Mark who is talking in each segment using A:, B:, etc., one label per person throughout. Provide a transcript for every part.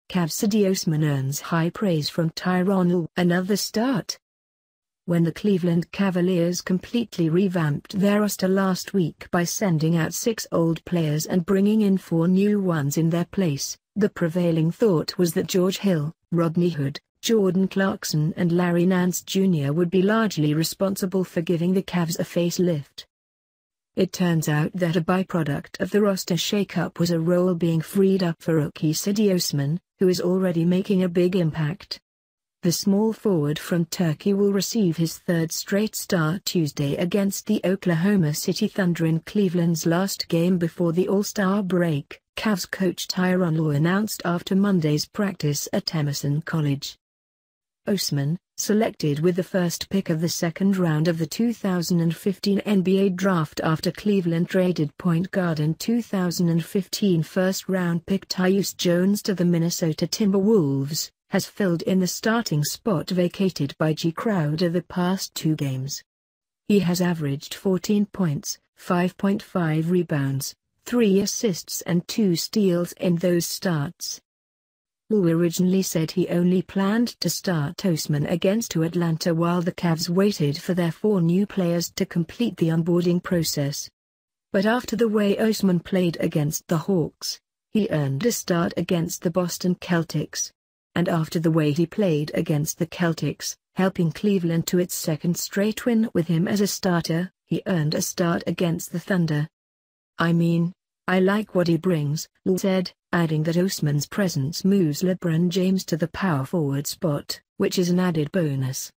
A: Cavs Cedi Osman earns high praise from Tyronn Lue. Another start. When the Cleveland Cavaliers completely revamped their roster last week by sending out 6 old players and bringing in 4 new ones in their place, the prevailing thought was that George Hill, Rodney Hood, Jordan Clarkson and Larry Nance Jr. would be largely responsible for giving the Cavs a facelift. It turns out that a byproduct of the roster shakeup was a role being freed up for rookie Cedi Osman, who is already making a big impact. The small forward from Turkey will receive his 3rd straight start Tuesday against the Oklahoma City Thunder in Cleveland's last game before the All-Star break, Cavs coach Tyronn Lue announced after Monday's practice at Emerson College. Osman, selected with the first pick of the second round of the 2015 NBA draft after Cleveland traded point guard and 2015 first-round pick Tyus Jones to the Minnesota Timberwolves, has filled in the starting spot vacated by Jae Crowder the past 2 games. He has averaged 14 points, 5.5 rebounds, 3 assists and 2 steals in those starts. Lue originally said he only planned to start Osman against Atlanta while the Cavs waited for their 4 new players to complete the onboarding process. But after the way Osman played against the Hawks, he earned a start against the Boston Celtics. And after the way he played against the Celtics, helping Cleveland to its 2nd straight win with him as a starter, he earned a start against the Thunder. "I mean, I like what he brings," Lue said, adding that Osman's presence moves LeBron James to the power forward spot, which is an added bonus.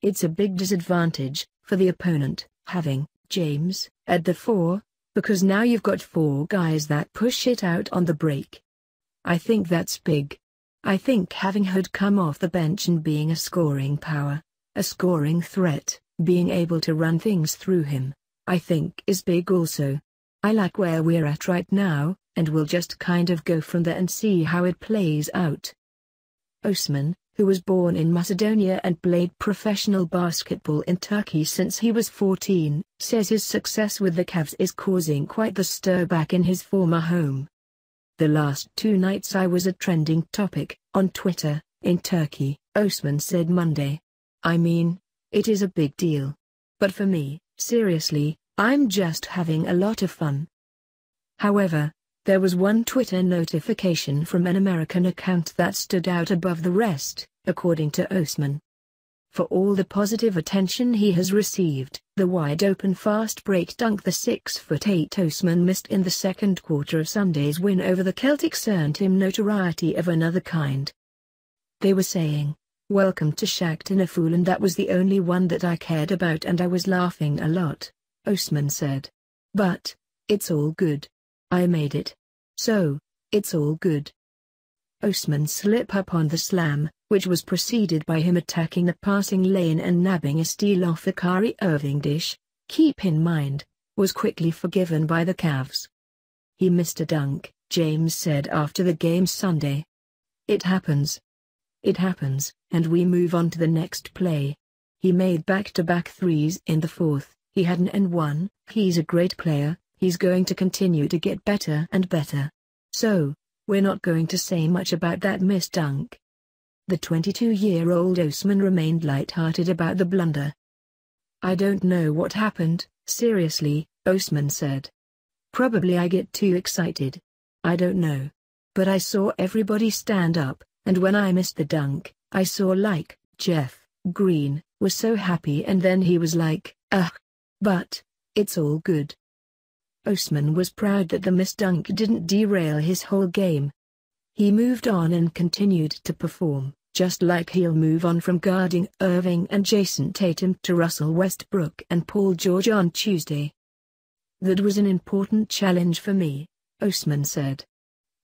A: "It's a big disadvantage for the opponent, having James at the 4, because now you've got 4 guys that push it out on the break. I think that's big. I think having Hood come off the bench and being a scoring power, a scoring threat, being able to run things through him, I think is big also. I like where we're at right now, and we'll just kind of go from there and see how it plays out." Osman, who was born in Macedonia and played professional basketball in Turkey since he was 14, says his success with the Cavs is causing quite the stir back in his former home. "The last 2 nights I was a trending topic on Twitter in Turkey," Osman said Monday. "I mean, it is a big deal. But for me, seriously, I'm just having a lot of fun." However, there was one Twitter notification from an American account that stood out above the rest, according to Osman. For all the positive attention he has received, the wide-open fast-break dunk the 6'8" Osman missed in the second quarter of Sunday's win over the Celtics earned him notoriety of another kind. "They were saying, 'Welcome to Shaqtin' a fool, and that was the only one that I cared about and I was laughing a lot," Osman said. "But it's all good. I made it. So, it's all good." Osman's slip up on the slam, which was preceded by him attacking the passing lane and nabbing a steal off a Kyrie Irving dish, keep in mind, was quickly forgiven by the Cavs. "He missed a dunk," James said after the game Sunday. "It happens. It happens, and we move on to the next play. He made back-to-back threes in the 4th, he had an and-1, he's a great player, he's going to continue to get better and better. So, we're not going to say much about that missed dunk." The 22-year-old Osman remained light-hearted about the blunder. "I don't know what happened, seriously," Osman said. "Probably I get too excited. I don't know. But I saw everybody stand up, and when I missed the dunk, I saw like, Jeff Green was so happy and then he was like, ugh. But it's all good." Osman was proud that the missed dunk didn't derail his whole game. He moved on and continued to perform, just like he'll move on from guarding Irving and Jason Tatum to Russell Westbrook and Paul George on Tuesday. "That was an important challenge for me," Osman said.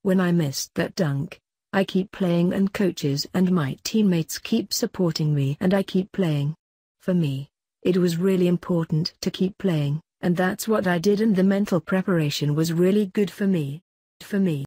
A: "When I missed that dunk, I keep playing and coaches and my teammates keep supporting me and I keep playing. For me, it was really important to keep playing, and that's what I did, and the mental preparation was really good for me.